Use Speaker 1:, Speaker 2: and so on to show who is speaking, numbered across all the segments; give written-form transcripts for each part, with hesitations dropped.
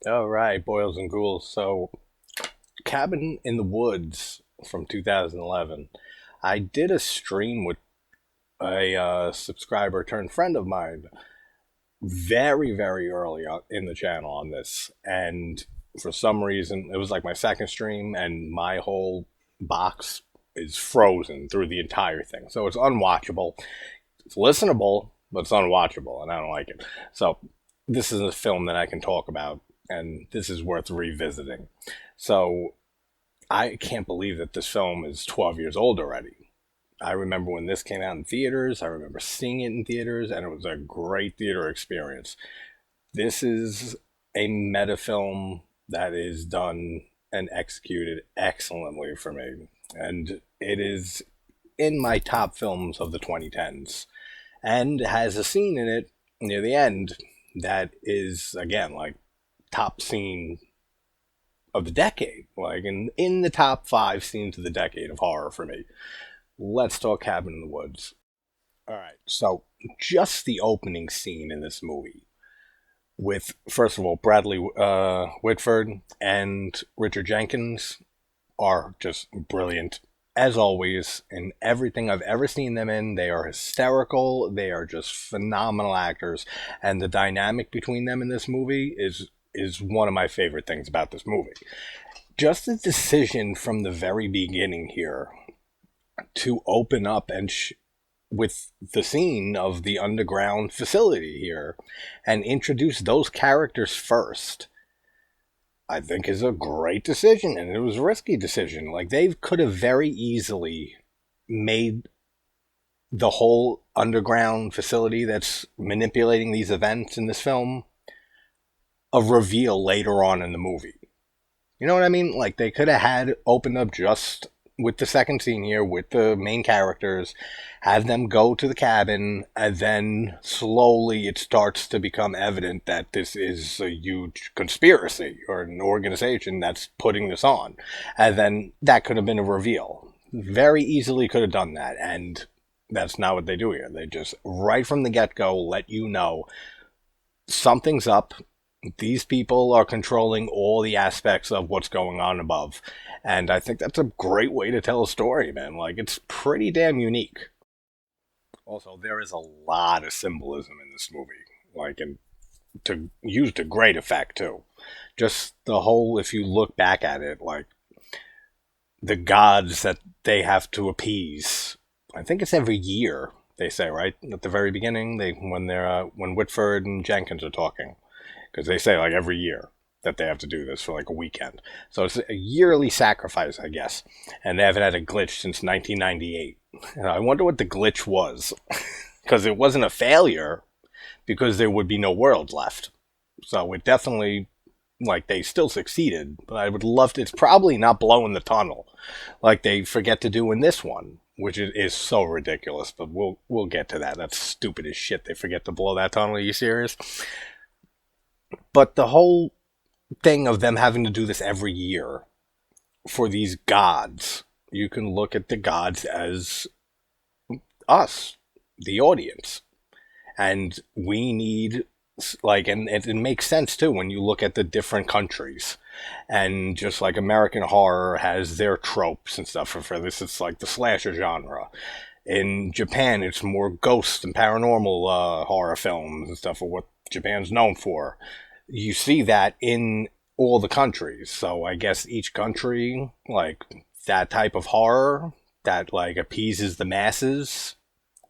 Speaker 1: All right, boils and ghouls. So, Cabin in the Woods from 2011. I did a stream with a subscriber turned friend of mine very, very early in the channel on this. And for some reason, it was like my second stream, and my whole box is frozen through the entire thing. So it's unwatchable. It's listenable, but it's unwatchable, and I don't like it. So this is a film that I can talk about, and this is worth revisiting. So I can't believe that this film is 12 years old already. I remember when this came out in theaters. I remember seeing it in theaters, and it was a great theater experience. This is a meta film that is done and executed excellently for me. And it is in my top films of the 2010s and has a scene in it near the end that is, again, like top scene of the decade, like in the top five scenes of the decade of horror for me. Let's talk Cabin in the Woods. All right, so just the opening scene in this movie with, first of all, Bradley Whitford and Richard Jenkins are just brilliant. As always, in everything I've ever seen them in, they are hysterical. They are just phenomenal actors, and the dynamic between them in this movie is one of my favorite things about this movie. Just the decision from the very beginning here to open up with the scene of the underground facility here and introduce those characters first, I think is a great decision, and it was a risky decision. Like, they could have very easily made the whole underground facility that's manipulating these events in this film a reveal later on in the movie. You know what I mean? Like, they could have had opened up just with the second scene here with the main characters, have them go to the cabin, and then slowly it starts to become evident that this is a huge conspiracy or an organization that's putting this on. And then that could have been a reveal. Very easily could have done that, and that's not what they do here. They just, right from the get-go, let you know something's up. These people are controlling all the aspects of what's going on above. And I think that's a great way to tell a story, man. Like, it's pretty damn unique. Also, there is a lot of symbolism in this movie. Like, and to use to great effect, too. Just the whole, if you look back at it, like, the gods that they have to appease. I think it's every year, they say, right? At the very beginning, when Whitford and Jenkins are talking, because they say like every year that they have to do this for like a weekend. So it's a yearly sacrifice, I guess. And they haven't had a glitch since 1998. And I wonder what the glitch was, because it wasn't a failure, because there would be no world left. So it definitely, like, they still succeeded, but I would love to. It's probably not blowing the tunnel like they forget to do in this one, which is so ridiculous. But we'll get to that. That's stupid as shit. They forget to blow that tunnel. Are you serious? But the whole thing of them having to do this every year for these gods, you can look at the gods as us, the audience. And we need, like, and it makes sense too when you look at the different countries. And just like American horror has their tropes and stuff. For this, it's like the slasher genre. In Japan, it's more ghost and paranormal horror films and stuff, or what Japan's known for. You see that in all the countries. So I guess each country, like, that type of horror that, like, appeases the masses,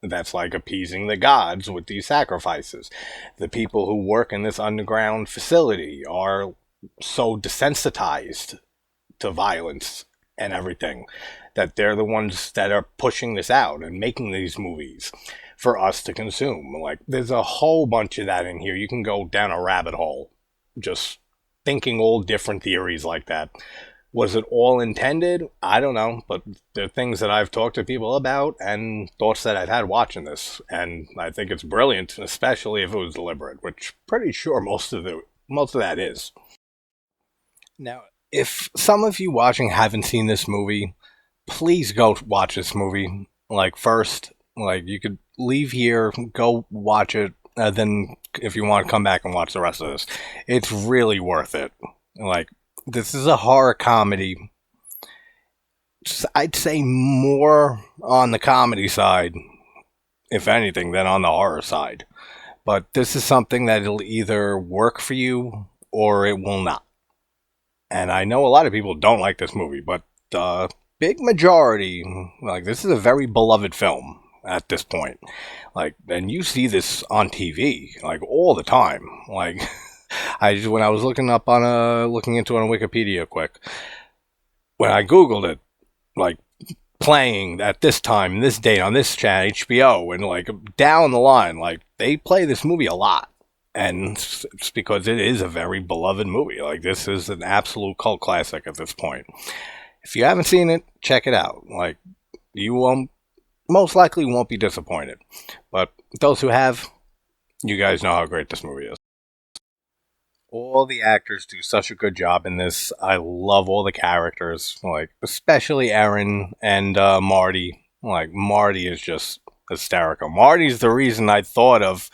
Speaker 1: that's like appeasing the gods with these sacrifices. The people who work in this underground facility are so desensitized to violence and everything that they're the ones that are pushing this out and making these movies for us to consume. Like, there's a whole bunch of that in here. You can go down a rabbit hole just thinking all different theories like that. Was it all intended? I don't know, but there are things that I've talked to people about and thoughts that I've had watching this, and I think it's brilliant, especially if it was deliberate, which pretty sure most of that is. Now, if some of you watching haven't seen this movie, please go watch this movie. Like, first, like, you could leave here, go watch it, then if you want to come back and watch the rest of this, it's really worth it. Like, this is a horror comedy. I'd say more on the comedy side, if anything, than on the horror side. But this is something that'll either work for you or it will not. And I know a lot of people don't like this movie, but the big majority, like, this is a very beloved film at this point. Like, and you see this on TV, like, all the time. Like, when I was looking into it on Wikipedia quick, when I Googled it, like, playing at this time, this date, on this channel, HBO, and, like, down the line, like, they play this movie a lot. And it's because it is a very beloved movie. Like, this is an absolute cult classic at this point. If you haven't seen it, check it out. Like, you won't, most likely won't be disappointed. But those who have, you guys know how great this movie is. All the actors do such a good job in this. I love all the characters, like, especially Erin and Marty. Like, Marty is just hysterical. Marty's the reason I thought of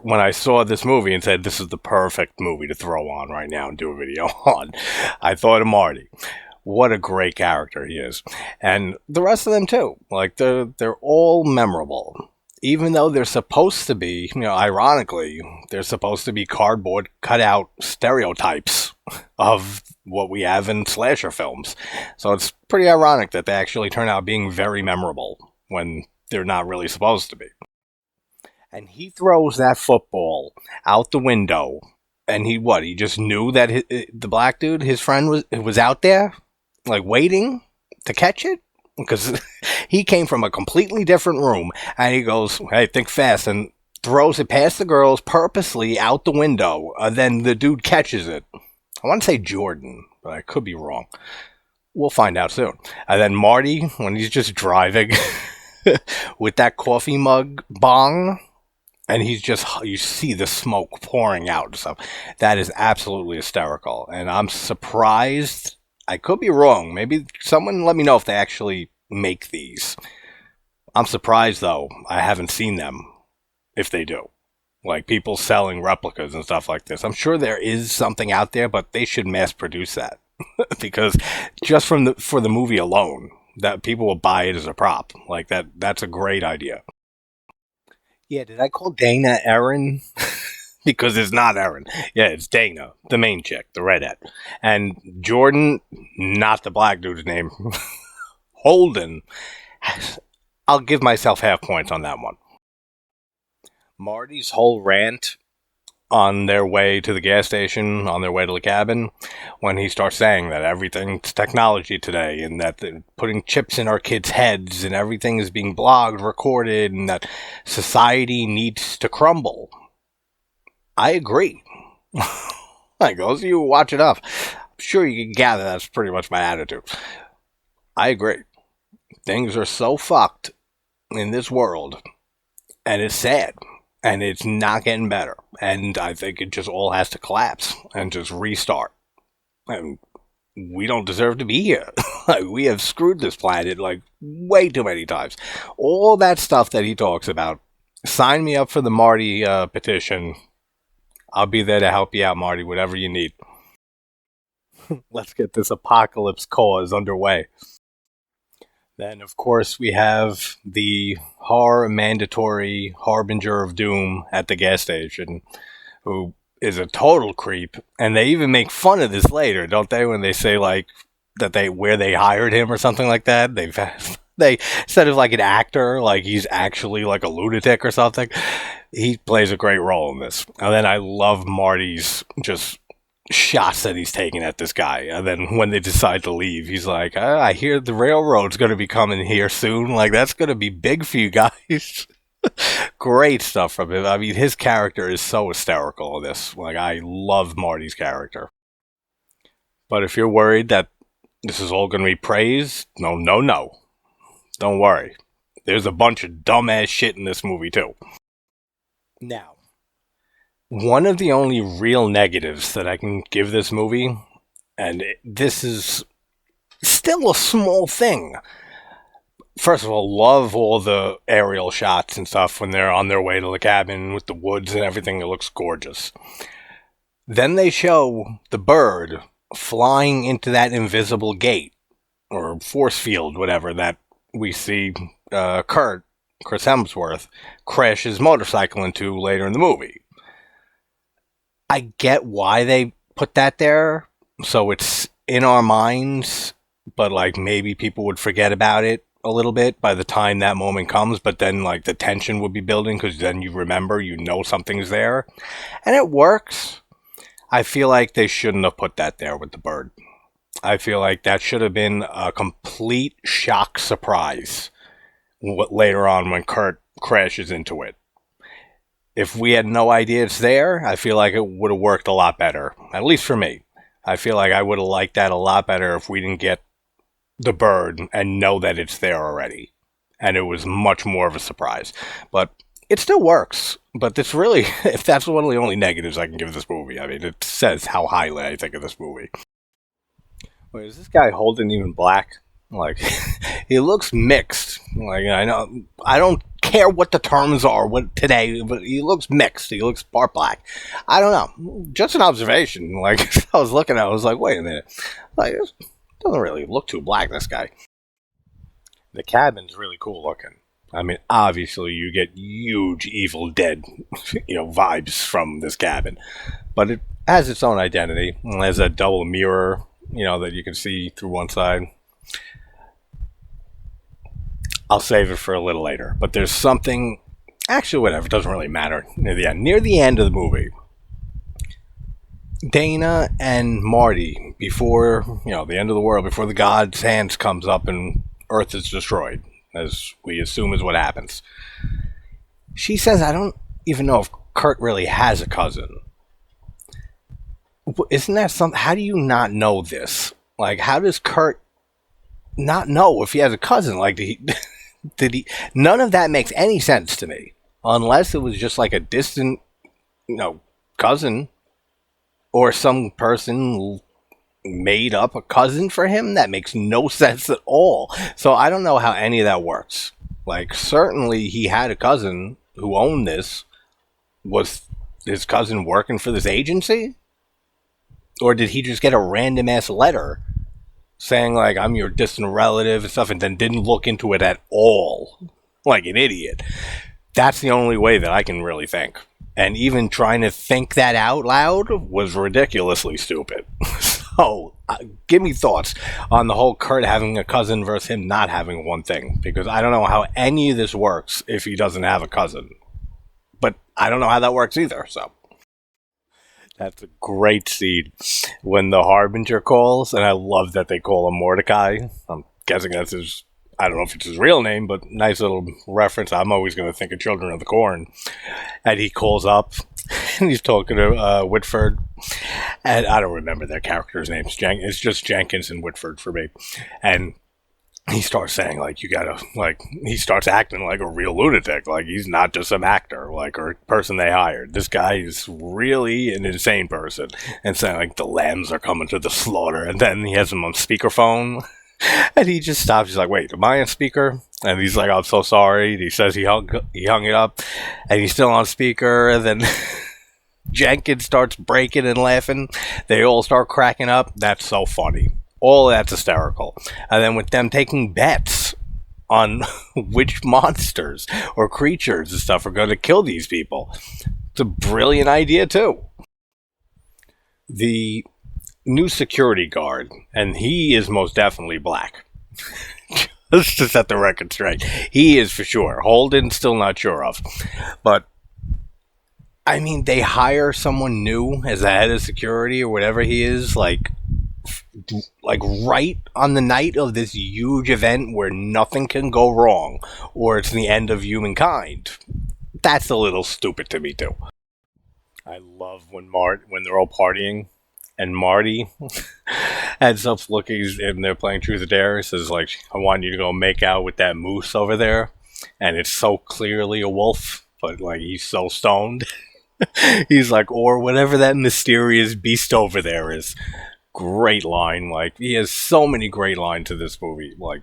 Speaker 1: when I saw this movie and said, this is the perfect movie to throw on right now and do a video on. I thought of Marty. What a great character he is. And the rest of them too. Like, they're all memorable. Even though they're supposed to be, ironically, they're supposed to be cardboard cutout stereotypes of what we have in slasher films. So it's pretty ironic that they actually turn out being very memorable when they're not really supposed to be. And he throws that football out the window, and he just knew that the black dude, his friend, was out there, like, waiting to catch it? Because he came from a completely different room, and he goes, hey, think fast, and throws it past the girls purposely out the window. Then the dude catches it. I want to say Jordan, but I could be wrong. We'll find out soon. And then Marty, when he's just driving with that coffee mug bong, and you see the smoke pouring out and stuff. That is absolutely hysterical. And I'm surprised. I could be wrong. Maybe someone let me know if they actually make these. I'm surprised, though, I haven't seen them, if they do. Like, people selling replicas and stuff like this. I'm sure there is something out there, but they should mass produce that. Because just for the movie alone, that people will buy it as a prop. Like, that's a great idea. Yeah, did I call Dana Erin? Because it's not Erin. Yeah, it's Dana, the main chick, the redhead. And Jordan, not the black dude's name. Holden. I'll give myself half points on that one. Marty's whole rant on their way to the gas station, on their way to the cabin, when he starts saying that everything's technology today, and that they're putting chips in our kids' heads, and everything is being blogged, recorded, and that society needs to crumble. I agree. Like, those of you who watch enough, I'm sure you can gather that's pretty much my attitude. I agree. Things are so fucked in this world, and it's sad, and it's not getting better, and I think it just all has to collapse and just restart. And we don't deserve to be here. Like, we have screwed this planet, like, way too many times. All that stuff that he talks about. Sign me up for the Marty petition. I'll be there to help you out, Marty, whatever you need. Let's get this apocalypse cause underway. Then, of course, we have the horror mandatory harbinger of doom at the gas station, who is a total creep. And they even make fun of this later, don't they? When they say, like, where they hired him or something like that. They instead of like an actor, like he's actually like a lunatic or something. He plays a great role in this. And then I love Marty's just shots that he's taking at this guy. And then when they decide to leave, he's like, I hear the railroad's going to be coming here soon. Like, that's going to be big for you guys. Great stuff from him. I mean, his character is so hysterical in this. Like, I love Marty's character. But if you're worried that this is all going to be praise, no. Don't worry. There's a bunch of dumbass shit in this movie, too. Now, one of the only real negatives that I can give this movie, and this is still a small thing, first of all, love all the aerial shots and stuff when they're on their way to the cabin with the woods and everything. It looks gorgeous. Then they show the bird flying into that invisible gate or force field, whatever, that we see Chris Hemsworth, crash his motorcycle into later in the movie. I get why they put that there, so it's in our minds, but like maybe people would forget about it a little bit by the time that moment comes, but then like the tension would be building because then you remember, you know something's there, and it works. I feel like they shouldn't have put that there with the bird. I feel like that should have been a complete shock surprise later on when Kurt crashes into it. If we had no idea it's there, I feel like it would have worked a lot better, at least for me. I feel like I would have liked that a lot better if we didn't get the bird and know that it's there already. And it was much more of a surprise. But it still works. But it's really, if that's one of the only negatives I can give this movie, I mean, it says how highly I think of this movie. Wait, is this guy Holden even black? Like, he looks mixed. Like, I don't care what the terms are today, but he looks mixed. He looks part black. I don't know. Just an observation. Like, I was looking at it, I was like, wait a minute. Like, it doesn't really look too black, this guy. The cabin's really cool looking. I mean, obviously, you get huge Evil Dead, vibes from this cabin. But it has its own identity. It has a double mirror, that you can see through one side. I'll save it for a little later. But there's something... Actually, whatever. It doesn't really matter near the end. Near the end of the movie, Dana and Marty, before, the end of the world, before the God's hands comes up and Earth is destroyed, as we assume is what happens, she says, I don't even know if Kurt really has a cousin. Isn't that something? How do you not know this? Like, how does Kurt not know if he has a cousin? Like, did he? None of that makes any sense to me, unless it was just like a distant, cousin, or some person made up a cousin for him. That makes no sense at all. So I don't know how any of that works. Like, certainly he had a cousin who owned this. Was his cousin working for this agency? Or did he just get a random ass letter saying, like, I'm your distant relative and stuff, and then didn't look into it at all? Like an idiot. That's the only way that I can really think. And even trying to think that out loud was ridiculously stupid. So, give me thoughts on the whole Kurt having a cousin versus him not having one thing. Because I don't know how any of this works if he doesn't have a cousin. But I don't know how that works either, so... That's a great scene when the Harbinger calls, and I love that they call him Mordecai. I'm guessing that's his, I don't know if it's his real name, but nice little reference. I'm always going to think of Children of the Corn. And he calls up, and he's talking to Whitford, and I don't remember their characters' names. It's just Jenkins and Whitford for me. And he starts saying, like, he starts acting like a real lunatic. Like, he's not just some actor, like, or person they hired. This guy is really an insane person. And saying, like, the lambs are coming to the slaughter. And then he has him on speakerphone. And he just stops. He's like, wait, am I on speaker? And he's like, I'm so sorry. And he says he hung it up. And he's still on speaker. And then Jenkins starts breaking and laughing. They all start cracking up. That's so funny. All that's hysterical. And then with them taking bets on which monsters or creatures and stuff are going to kill these people. It's a brilliant idea, too. The new security guard, and he is most definitely black. Just to set the record straight. He is for sure. Holden, still not sure of. But, I mean, they hire someone new as the head of security or whatever he is, like right on the night of this huge event where nothing can go wrong, or it's the end of humankind. That's a little stupid to me too. I love when they're all partying, and Marty ends up looking, and they're playing Truth or Dare. He says, like, I want you to go make out with that moose over there, and it's so clearly a wolf, but like he's so stoned. He's like, or whatever that mysterious beast over there is. Great line. Like, he has so many great lines to this movie. Like,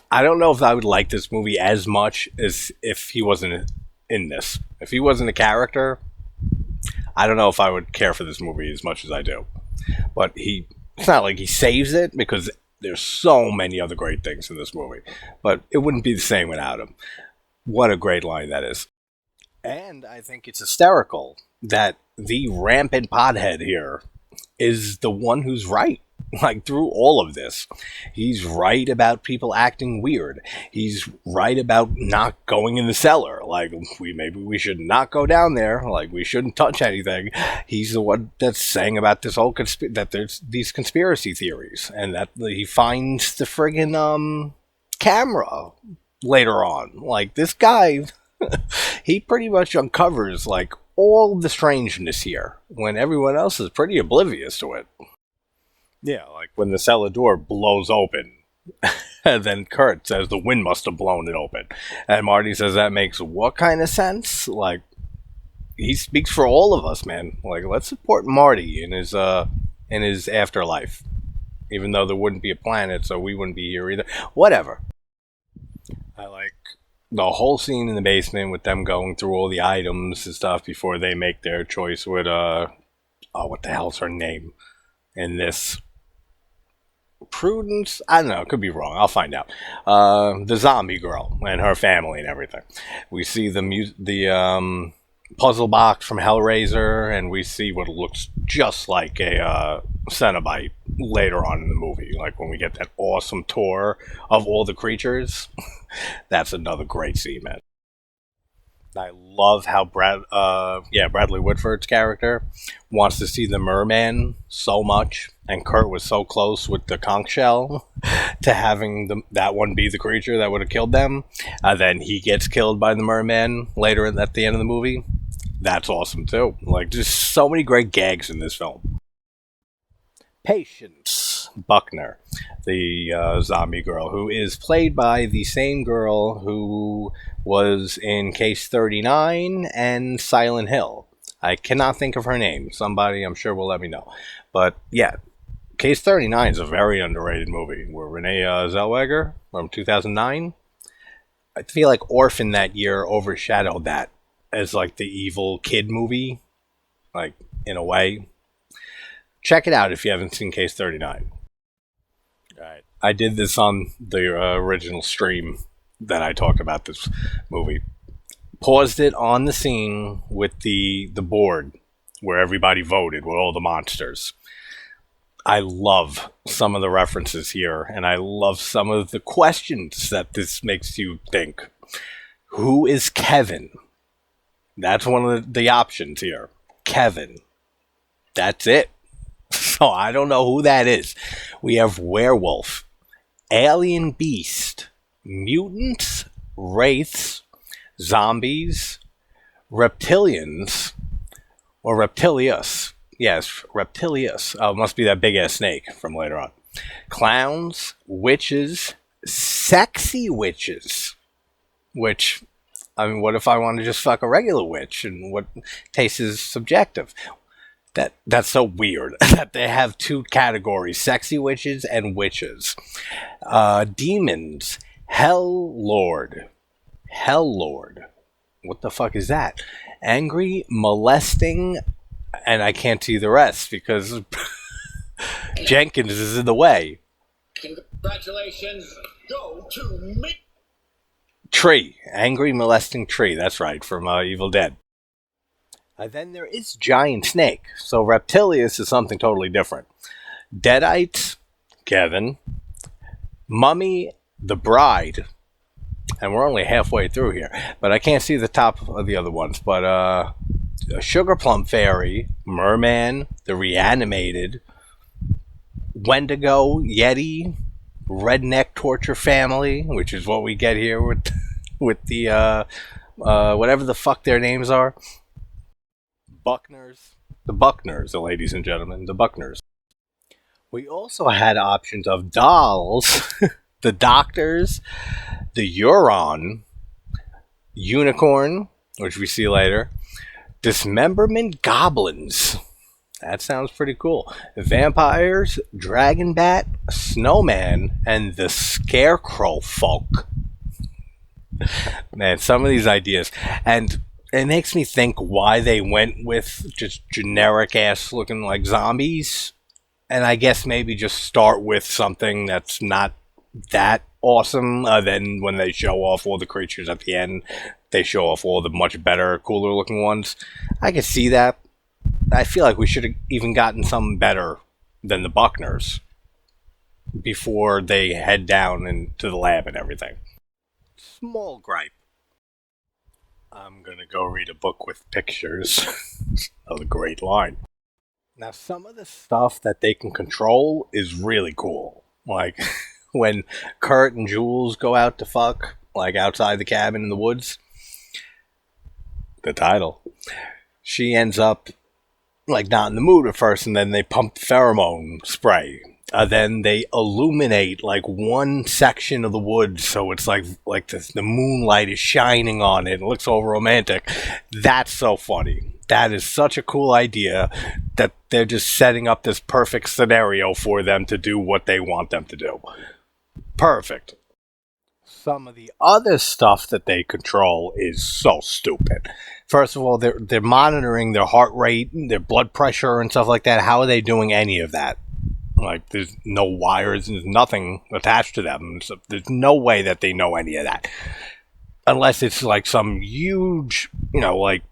Speaker 1: I don't know if I would like this movie as much as if he wasn't in this. If he wasn't a character, I don't know if I would care for this movie as much as I do. But it's not like he saves it, because there's so many other great things in this movie. But it wouldn't be the same without him. What a great line that is. And I think it's hysterical that the rampant pothead here is the one who's right. Like, through all of this, he's right about people acting weird. He's right about not going in the cellar. Like, maybe we should not go down there. Like, we shouldn't touch anything. He's the one that's saying about this whole that there's these conspiracy theories, and that he finds the friggin' camera later on. Like, this guy, he pretty much uncovers like all the strangeness here when everyone else is pretty oblivious to it. Yeah, like when the cellar door blows open, and then Kurt says the wind must have blown it open. And Marty says that makes what kind of sense? Like, he speaks for all of us, man. Like, let's support Marty in his afterlife. Even though there wouldn't be a planet, so we wouldn't be here either. Whatever. I like the whole scene in the basement with them going through all the items and stuff before they make their choice with, what the hell's her name in this? Prudence? I don't know. It could be wrong. I'll find out. The zombie girl and her family and everything. We see the puzzle box from Hellraiser, and we see what looks just like a Cenobite later on in the movie. Like when we get that awesome tour of all the creatures. That's another great scene, man. I love how Bradley Whitford's character wants to see the merman so much, and Kurt was so close with the conch shell to having that one be the creature that would have killed them. Then he gets killed by the merman later at the end of the movie. That's awesome too. Like, there's so many great gags in this film. Patience Buckner, the zombie girl, who is played by the same girl who was in Case 39 and Silent Hill. I cannot think of her name. Somebody, I'm sure, will let me know. But yeah, Case 39 is a very underrated movie where Renee Zellweger from 2009. I feel like Orphan that year overshadowed that as like the evil kid movie, like in a way. Check it out if you haven't seen Case 39. Alright. I did this on the original stream that I talked about this movie. Paused it on the scene with the board where everybody voted with all the monsters. I love some of the references here, and I love some of the questions that this makes you think. Who is Kevin? That's one of the options here. Kevin. That's it. So I don't know who that is. We have werewolf, alien beast, mutants, wraiths, zombies, reptilians, or reptilius. Yes, reptilius. Oh, it must be that big-ass snake from later on. Clowns, witches, sexy witches. Which, I mean, what if I want to just fuck a regular witch? And what taste is subjective? That's so weird that they have two categories, sexy witches and witches. Demons, Hell Lord. What the fuck is that? Angry, molesting, and I can't see the rest because Jenkins is in the way.
Speaker 2: Congratulations go to me.
Speaker 1: Tree, angry, molesting tree. That's right, from Evil Dead. Then there is giant snake. So Reptilius is something totally different. Deadites, Kevin. Mummy, the bride. And we're only halfway through here. But I can't see the top of the other ones. But Sugar Plum Fairy, Merman, the Reanimated, Wendigo, Yeti, Redneck Torture Family, which is what we get here with the whatever the fuck their names are. The Buckners, ladies and gentlemen, the Buckners. We also had options of dolls, the Doctors, the Euron, Unicorn, which we see later, Dismemberment Goblins, That sounds pretty cool. Vampires, dragon bat, snowman, and the scarecrow folk. Man, some of these ideas. And it makes me think why they went with just generic ass looking like zombies. And I guess maybe just start with something that's not that awesome. Then when they show off all the creatures at the end, they show off all the much better, cooler looking ones. I can see that. I feel like we should have even gotten something better than the Buckners before they head down into the lab and everything. Small gripe. I'm gonna go read a book with pictures. Another great line. Now, some of the stuff that they can control is really cool. Like when Kurt and Jules go out to fuck, like outside the cabin in the woods. The title. She ends up like not in the mood at first, and then they pump pheromone spray. Then they illuminate like one section of the woods, so it's like the moonlight is shining on it. It looks all romantic. That's so funny. That is such a cool idea that they're just setting up this perfect scenario for them to do what they want them to do. Perfect. Some of the other stuff that they control is so stupid. First of all, they're monitoring their heart rate, their blood pressure, and stuff like that. How are they doing any of that? Like, there's no wires, there's nothing attached to them. So there's no way that they know any of that. Unless it's like some huge, like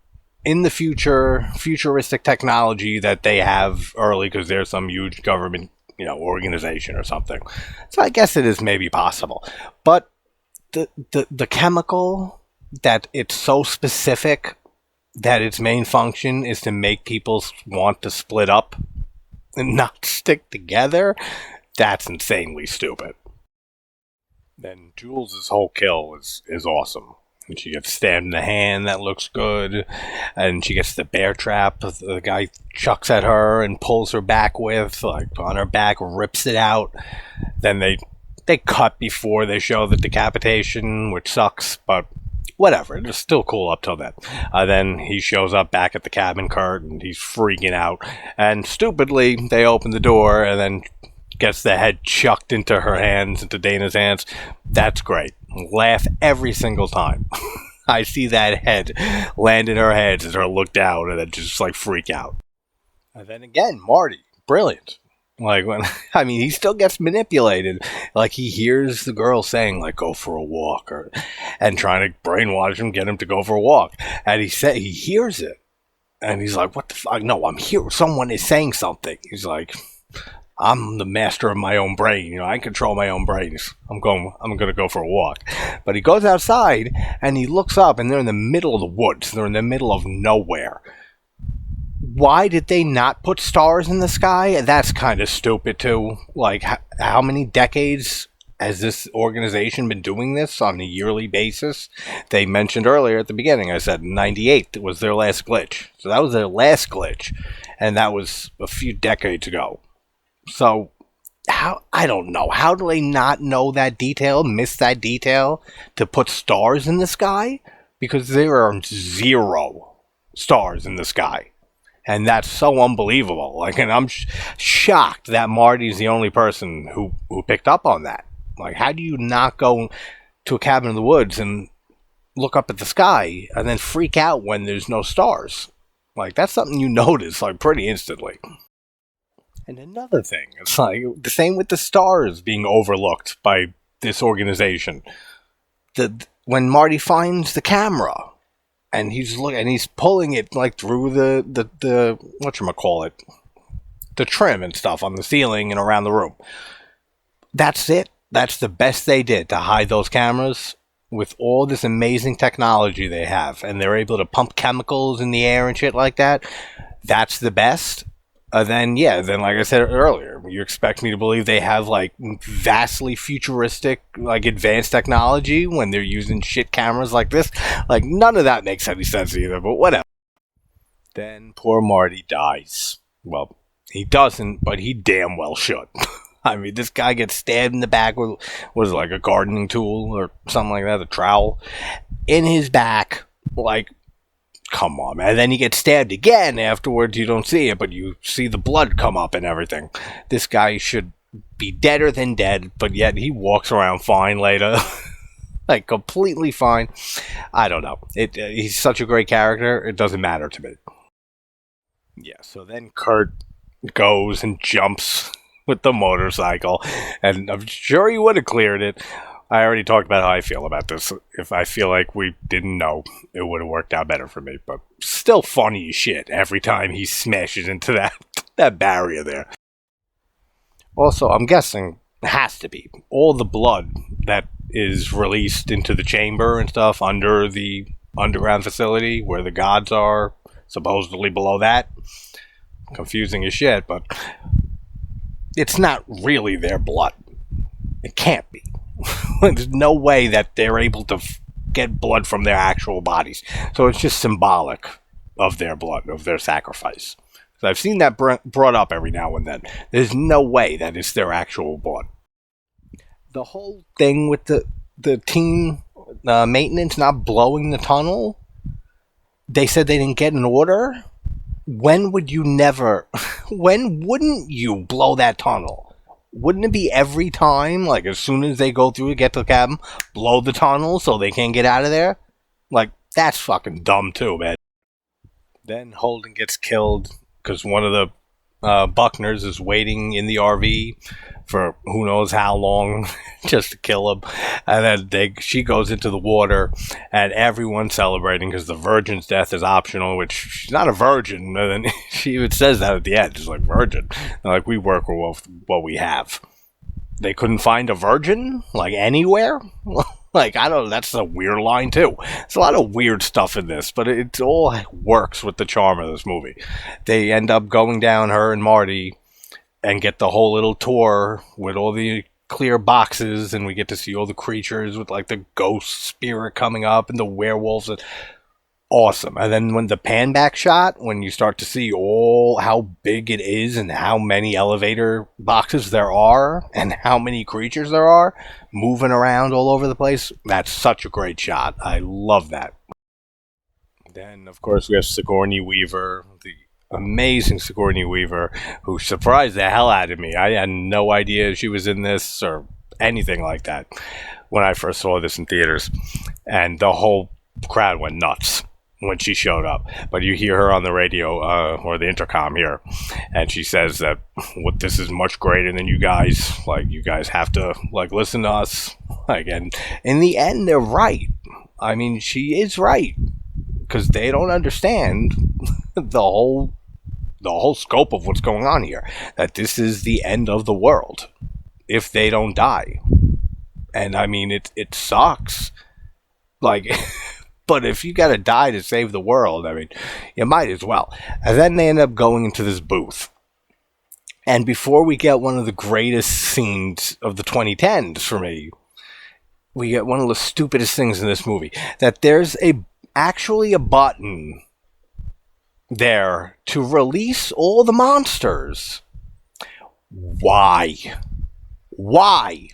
Speaker 1: in the future, futuristic technology that they have early because there's some huge government, organization or something. So I guess it is maybe possible. But the chemical that it's so specific that its main function is to make people want to split up and not stick together, that's insanely stupid. Then Jules' whole kill is awesome. And she gets stabbed in the hand, that looks good. And she gets the bear trap the guy chucks at her and pulls her back with, like on her back, rips it out. Then they cut before they show the decapitation, which sucks, but whatever. It's still cool up till then. Then he shows up back at the cabin, Kurt, and he's freaking out. And stupidly, they open the door and then gets the head chucked into her hands, into Dana's hands. That's great. Laugh every single time. I see that head land in her hands and her look down and then just like freak out. And then again, Marty, brilliant. Like he still gets manipulated. Like he hears the girl saying like go for a walk and trying to brainwash him, get him to go for a walk. And he hears it. And he's like, what the fuck? No, I'm here. Someone is saying something. He's like, I'm the master of my own brain. I control my own brains. I'm going to go for a walk. But he goes outside and he looks up and they're in the middle of the woods. They're in the middle of nowhere. Why did they not put stars in the sky? That's kind of stupid too. Like how many decades has this organization been doing this on a yearly basis? They mentioned earlier at the beginning, I said 98 was their last glitch. So that was their last glitch. And that was a few decades ago. So, I don't know. How do they not know that detail, miss that detail, to put stars in the sky? Because there are 0 stars in the sky. And that's so unbelievable. Like, and I'm shocked that Marty's the only person who picked up on that. Like, how do you not go to a cabin in the woods and look up at the sky and then freak out when there's no stars? Like, that's something you notice, like, pretty instantly. And another thing, it's like the same with the stars being overlooked by this organization. When Marty finds the camera and he's pulling it like through the whatchamacallit, the trim and stuff on the ceiling and around the room. That's it. That's the best they did to hide those cameras with all this amazing technology they have, and they're able to pump chemicals in the air and shit like that. That's the best. Then like I said earlier, you expect me to believe they have like vastly futuristic, like advanced technology when they're using shit cameras like this. Like none of that makes any sense either, but whatever. Then poor Marty dies. Well, he doesn't, but he damn well should. I mean, this guy gets stabbed in the back with, what is it, like a gardening tool or something like that, a trowel, in his back, like come on, man. And then he gets stabbed again afterwards. You don't see it, but you see the blood come up and everything. This guy should be deader than dead, but yet he walks around fine later. Like, completely fine. I don't know. He's such a great character, it doesn't matter to me. Yeah, so then Kurt goes and jumps with the motorcycle, and I'm sure he would have cleared it. I already talked about how I feel about this. If I feel like we didn't know, it would have worked out better for me. But still funny as shit every time he smashes into that barrier there. Also, I'm guessing it has to be all the blood that is released into the chamber and stuff under the underground facility where the gods are, supposedly below that. Confusing as shit, but it's not really their blood. It can't be. There's no way that they're able to get blood from their actual bodies. So it's just symbolic of their blood, of their sacrifice. So I've seen that brought up every now and then. There's no way that it's their actual blood. The whole thing with the team maintenance not blowing the tunnel, they said they didn't get an order. When wouldn't you blow that tunnel? Wouldn't it be every time, like as soon as they go through to get to the cabin, blow the tunnel so they can't get out of there? Like, that's fucking dumb too, man. Then Holden gets killed because one of the Buckners is waiting in the RV for who knows how long just to kill him. And then she goes into the water and everyone's celebrating because the virgin's death is optional, which she's not a virgin. And then she even says that at the end. She's like, virgin. And like, we work with what we have. They couldn't find a virgin? Like, anywhere? Like, I don't know. That's a weird line, too. There's a lot of weird stuff in this, but it all works with the charm of this movie. They end up going down, her and Marty, and get the whole little tour with all the clear boxes, and we get to see all the creatures with, like, the ghost spirit coming up and the werewolves. Awesome. And then when the pan back shot, when you start to see all how big it is and how many elevator boxes there are and how many creatures there are moving around all over the place, that's such a great shot. I love that. Then, of course, we have Sigourney Weaver, the amazing Sigourney Weaver, who surprised the hell out of me. I had no idea she was in this or anything like that when I first saw this in theaters. And the whole crowd went nuts when she showed up. But you hear her on the radio or the intercom here, and she says that this is much greater than you guys. Like, you guys have to listen to us. Like, and in the end, they're right. I mean, she is right, because they don't understand the whole scope of what's going on here. That this is the end of the world if they don't die. And I mean, it sucks. Like, but if you gotta die to save the world, I mean, you might as well. And then they end up going into this booth. And before we get one of the greatest scenes of the 2010s for me, we get one of the stupidest things in this movie. That there's actually a button there to release all the monsters. Why? Why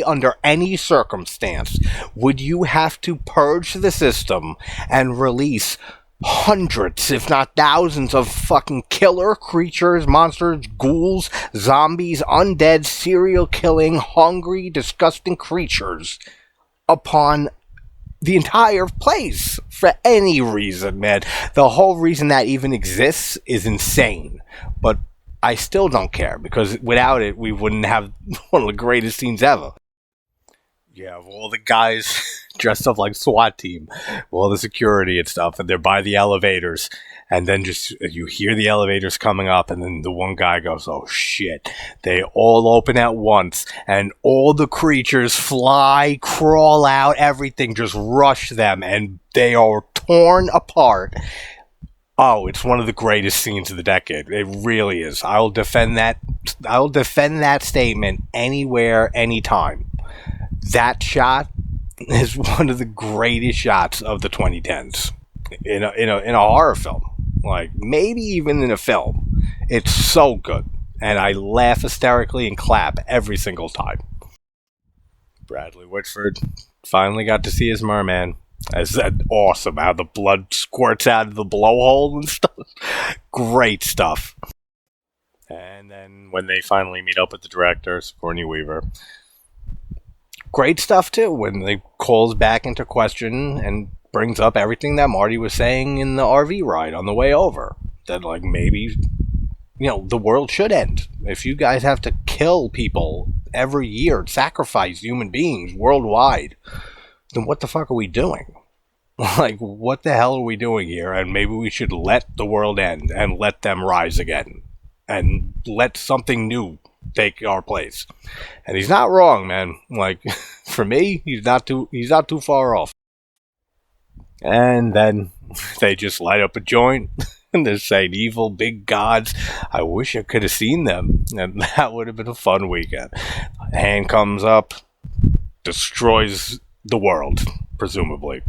Speaker 1: under any circumstance would you have to purge the system and release hundreds, if not thousands, of fucking killer creatures, monsters, ghouls, zombies, undead, serial killing, hungry, disgusting creatures upon the entire place for any reason, man? The whole reason that even exists is insane. But I still don't care, because without it, we wouldn't have one of the greatest scenes ever. You have all the guys dressed up like SWAT team, all the security and stuff, and they're by the elevators, and then just you hear the elevators coming up, and then the one guy goes, oh shit, they all open at once, and all the creatures fly, crawl out, everything, just rush them, and they are torn apart. Oh, it's one of the greatest scenes of the decade. It really is. I'll defend that statement anywhere, anytime. That shot is one of the greatest shots of the 2010s in a horror film. Like, maybe even in a film. It's so good. And I laugh hysterically and clap every single time. Bradley Whitford finally got to see his merman. Is that awesome? How the blood squirts out of the blowhole and stuff. Great stuff. And then when they finally meet up with the director, Sigourney Weaver, great stuff too. When they calls back into question and brings up everything that Marty was saying in the RV ride on the way over. That like maybe the world should end. If you guys have to kill people every year, sacrifice human beings worldwide, then what the fuck are we doing? Like, what the hell are we doing here? And maybe we should let the world end and let them rise again. And let something new take our place. And he's not wrong, man. Like, for me, he's not too far off. And then they just light up a joint and they're saying evil big gods. I wish I could have seen them, and that would have been a fun weekend. Hand comes up, destroys the world, presumably.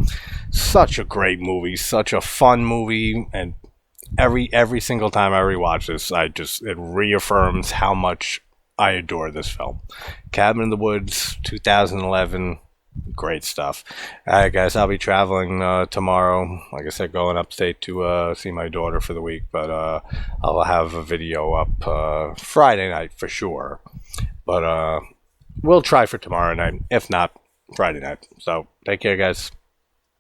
Speaker 1: Such a great movie, such a fun movie, and every single time I rewatch this, it reaffirms how much I adore this film. Cabin in the Woods, 2011. Great stuff. Alright, guys, I'll be traveling tomorrow. Like I said, going upstate to see my daughter for the week, but I'll have a video up Friday night for sure. But we'll try for tomorrow night, if not Friday night. So take care, guys.